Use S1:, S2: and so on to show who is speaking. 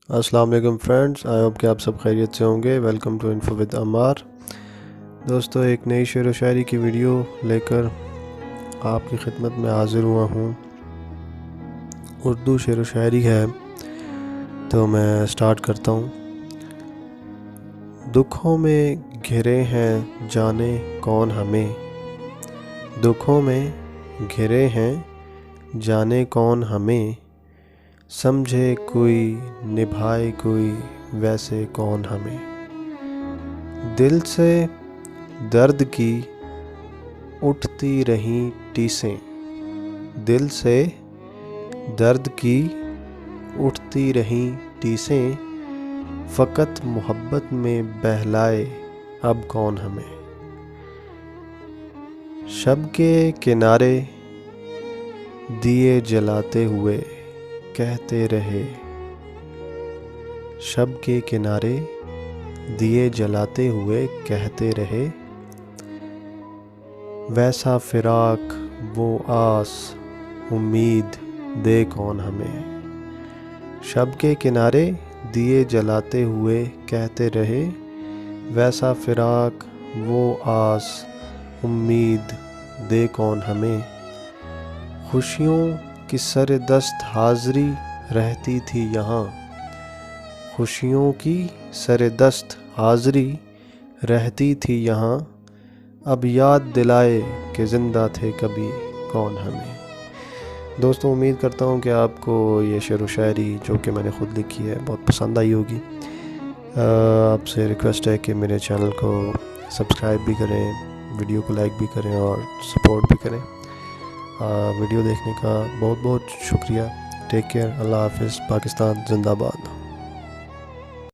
S1: अस्सलाम वालेकुम friends, I hope कि आप सब खैरियत से होंगे। वेलकम टू इन्फो विद अमार। दोस्तों, एक नई शेर व शायरी की वीडियो लेकर आपकी खिदमत में हाज़िर हुआ हूँ। उर्दू शेर व शायरी है, तो मैं स्टार्ट करता हूँ। दुखों में घिरे हैं जाने कौन हमें, दुखों में घिरे हैं जाने कौन हमें, समझे कोई निभाए कोई वैसे कौन हमें। दिल से दर्द की उठती रहीं टीसें, दिल से दर्द की उठती रहीं टीसें, फ़कत मोहब्बत में बहलाए अब कौन हमें। शब के किनारे दिए जलाते हुए कहते रहे, शब के किनारे दिए जलाते हुए कहते रहे, वैसा फिराक वो आस उम्मीद दे कौन हमें। शब के किनारे दिए जलाते हुए कहते रहे, वैसा फिराक वो आस उम्मीद दे कौन हमें। खुशियों की सरदस्त हाज़री रहती थी यहाँ, खुशियों की सरदस्त हाज़री रहती थी यहाँ, अब याद दिलाए कि ज़िंदा थे कभी कौन हमें। दोस्तों, उम्मीद करता हूँ कि आपको ये शेर व शायरी जो कि मैंने ख़ुद लिखी है बहुत पसंद आई होगी। आपसे रिक्वेस्ट है कि मेरे चैनल को सब्सक्राइब भी करें, वीडियो को लाइक भी करें और सपोर्ट भी करें। वीडियो देखने का बहुत बहुत शुक्रिया। Take care. अल्लाह हाफ़िज़। पाकिस्तान जिंदाबाद।